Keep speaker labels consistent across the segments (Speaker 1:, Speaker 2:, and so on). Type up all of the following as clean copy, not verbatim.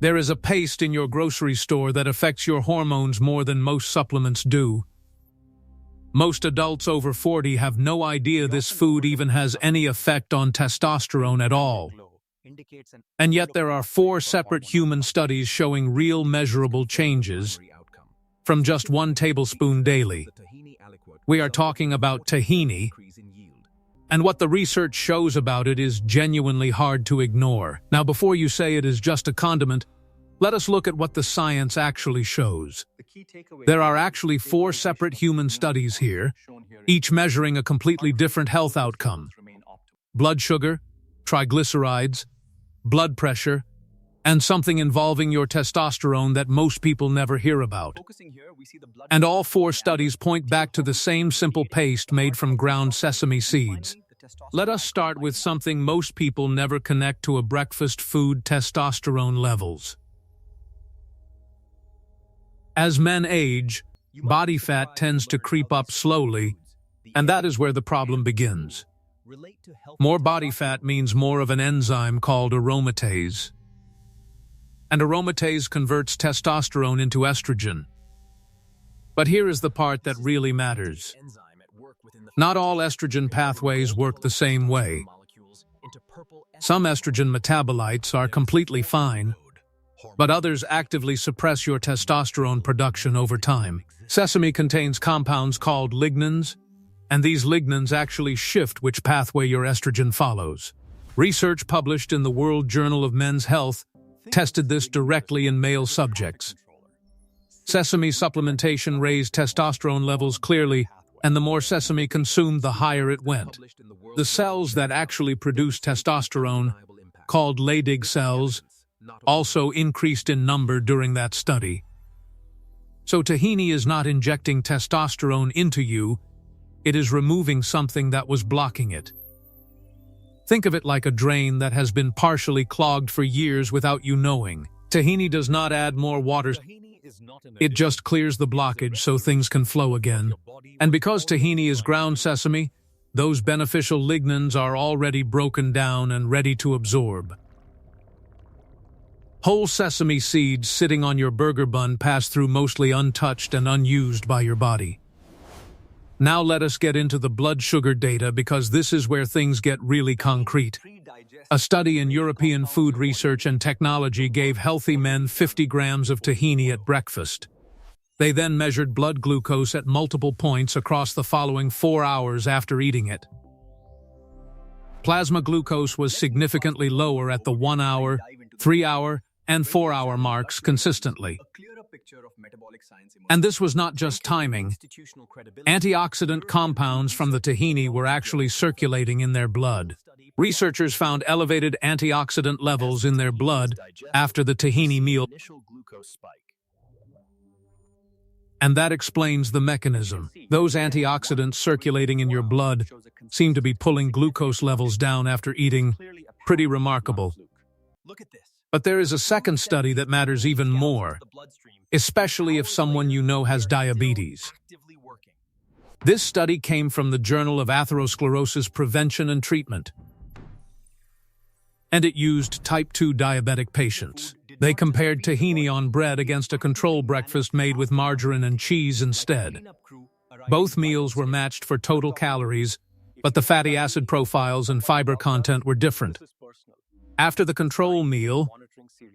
Speaker 1: There is a paste in your grocery store that affects your hormones more than most supplements do. Most adults over 40 have no idea this food even has any effect on testosterone at all. And yet there are 4 separate human studies showing real measurable changes from just 1 tablespoon daily. We are talking about tahini, and what the research shows about it is genuinely hard to ignore. Now, before you say it is just a condiment, let us look at what the science actually shows. There are actually 4 separate human studies here, each measuring a completely different health outcome: blood sugar, triglycerides, blood pressure, and something involving your testosterone that most people never hear about. And all 4 studies point back to the same simple paste made from ground sesame seeds. Let us start with something most people never connect to a breakfast food: testosterone levels. As men age, body fat tends to creep up slowly, and that is where the problem begins. More body fat means more of an enzyme called aromatase. And aromatase converts testosterone into estrogen. But here is the part that really matters. Not all estrogen pathways work the same way. Some estrogen metabolites are completely fine, but others actively suppress your testosterone production over time. Sesame contains compounds called lignans, and these lignans actually shift which pathway your estrogen follows. Research published in the World Journal of Men's Health tested this directly in male subjects. Sesame supplementation raised testosterone levels clearly, and the more sesame consumed, the higher it went. The cells that actually produce testosterone, called Leydig cells, also increased in number during that study. So tahini is not injecting testosterone into you, it is removing something that was blocking it. Think of it like a drain that has been partially clogged for years without you knowing. Tahini does not add more water, it just clears the blockage so things can flow again. And because tahini is ground sesame, those beneficial lignans are already broken down and ready to absorb. Whole sesame seeds sitting on your burger bun pass through mostly untouched and unused by your body. Now let us get into the blood sugar data, because this is where things get really concrete. A study in European Food Research and Technology gave healthy men 50 grams of tahini at breakfast. They then measured blood glucose at multiple points across the following 4 hours after eating it. Plasma glucose was significantly lower at the 1 hour, 3 hour, and 4 hour marks consistently. And this was not just timing. Antioxidant compounds from the tahini were actually circulating in their blood. Researchers found elevated antioxidant levels in their blood after the tahini meal. And that explains the mechanism. Those antioxidants circulating in your blood seem to be pulling glucose levels down after eating. Pretty remarkable. But there is a second study that matters even more, especially if someone you know has diabetes. This study came from the Journal of Atherosclerosis Prevention and Treatment, and it used type 2 diabetic patients. They compared tahini on bread against a control breakfast made with margarine and cheese instead. Both meals were matched for total calories, but the fatty acid profiles and fiber content were different. After the control meal,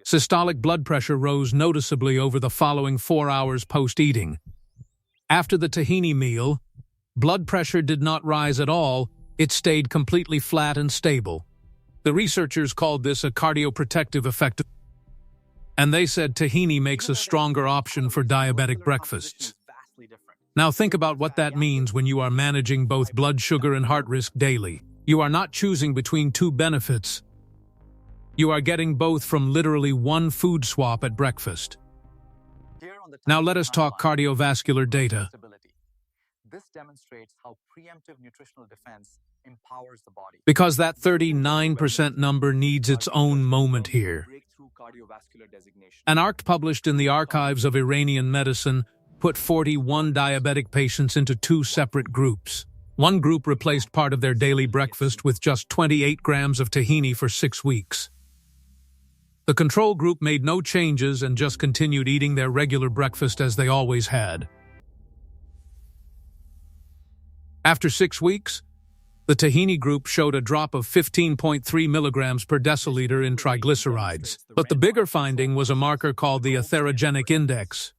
Speaker 1: systolic blood pressure rose noticeably over the following 4 hours post-eating. After the tahini meal, blood pressure did not rise at all, it stayed completely flat and stable. The researchers called this a cardioprotective effect, and they said tahini makes a stronger option for diabetic breakfasts. Now think about what that means when you are managing both blood sugar and heart risk daily. You are not choosing between 2 benefits. You are getting both from literally one food swap at breakfast. Now let us talk cardiovascular data.
Speaker 2: This demonstrates how preemptive nutritional defense empowers the body.
Speaker 1: Because that 39% number needs its own moment here. An article published in the Archives of Iranian Medicine put 41 diabetic patients into 2 separate groups. One group replaced part of their daily breakfast with just 28 grams of tahini for 6 weeks. The control group made no changes and just continued eating their regular breakfast as they always had. After 6 weeks, the tahini group showed a drop of 15.3 milligrams per deciliter in triglycerides. But the bigger finding was a marker called the atherogenic index,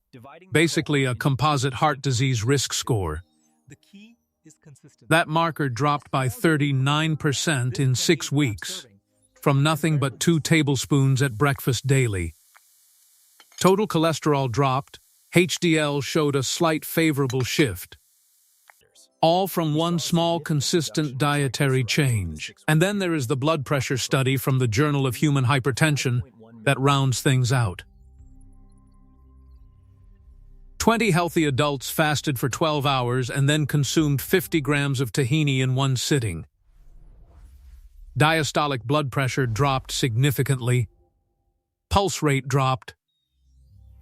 Speaker 1: basically a composite heart disease risk score. That marker dropped by 39% in 6 weeks, from nothing but 2 tablespoons at breakfast daily. Total cholesterol dropped, HDL showed a slight favorable shift, all from one small, consistent dietary change. And then there is the blood pressure study from the Journal of Human Hypertension that rounds things out. 20 healthy adults fasted for 12 hours and then consumed 50 grams of tahini in one sitting. Diastolic blood pressure dropped significantly, pulse rate dropped,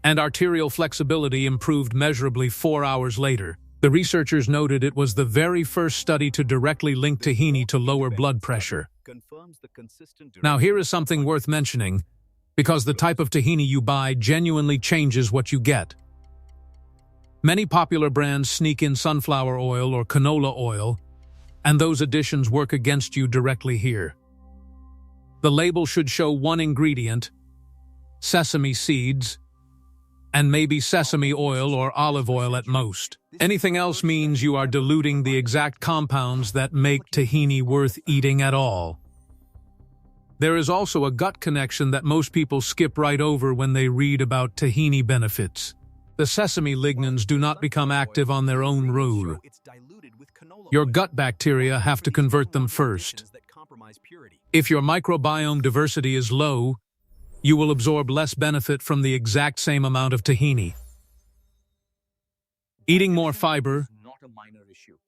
Speaker 1: and arterial flexibility improved measurably 4 hours later. The researchers noted it was the very first study to directly link tahini to lower blood pressure. Now here is something worth mentioning, because the type of tahini you buy genuinely changes what you get. Many popular brands sneak in sunflower oil or canola oil, and those additions work against you directly here. The label should show one ingredient, sesame seeds, and maybe sesame oil or olive oil at most. Anything else means you are diluting the exact compounds that make tahini worth eating at all. There is also a gut connection that most people skip right over when they read about tahini benefits. The sesame lignans do not become active on their own rule. Your gut bacteria have to convert them first. If your microbiome diversity is low, you will absorb less benefit from the exact same amount of tahini. Eating more fiber,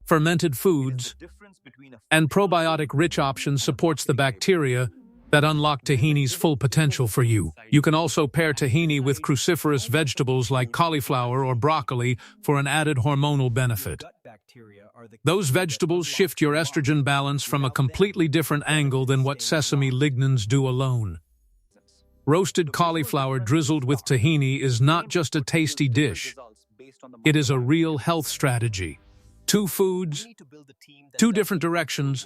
Speaker 1: fermented foods, and probiotic-rich options supports the bacteria that unlock tahini's full potential for you. You can also pair tahini with cruciferous vegetables like cauliflower or broccoli for an added hormonal benefit. Those vegetables shift your estrogen balance from a completely different angle than what sesame lignans do alone. Roasted cauliflower drizzled with tahini is not just a tasty dish. It is a real health strategy. 2 foods, 2 different directions,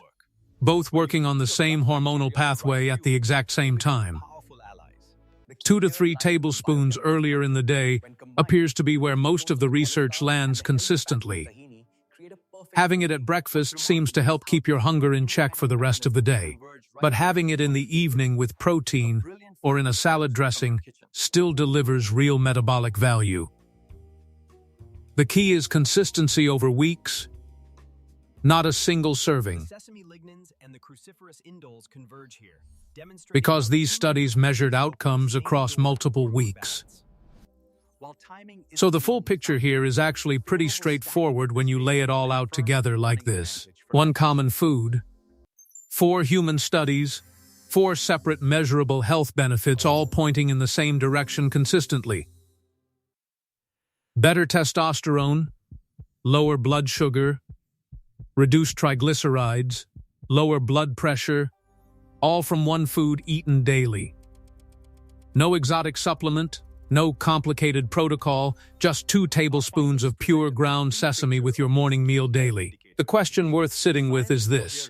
Speaker 1: both working on the same hormonal pathway at the exact same time. 2 to 3 tablespoons earlier in the day appears to be where most of the research lands consistently. Having it at breakfast seems to help keep your hunger in check for the rest of the day, but having it in the evening with protein or in a salad dressing still delivers real metabolic value. The key is consistency over weeks, not a single serving. Because these studies measured outcomes across multiple weeks. So the full picture here is actually pretty straightforward when you lay it all out together like this. 1 common food, 4 human studies, 4 separate measurable health benefits all pointing in the same direction consistently. Better testosterone, lower blood sugar, reduced triglycerides, lower blood pressure, all from one food eaten daily. No exotic supplement, no complicated protocol, just 2 tablespoons of pure ground sesame with your morning meal daily. The question worth sitting with is this: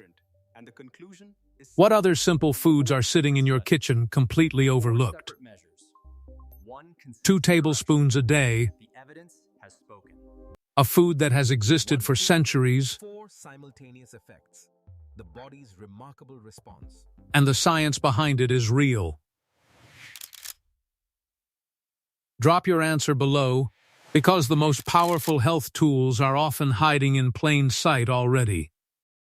Speaker 1: what other simple foods are sitting in your kitchen completely overlooked? 2 tablespoons a day, a food that has existed for centuries, and the science behind it is real. Drop your answer below, because the most powerful health tools are often hiding in plain sight already.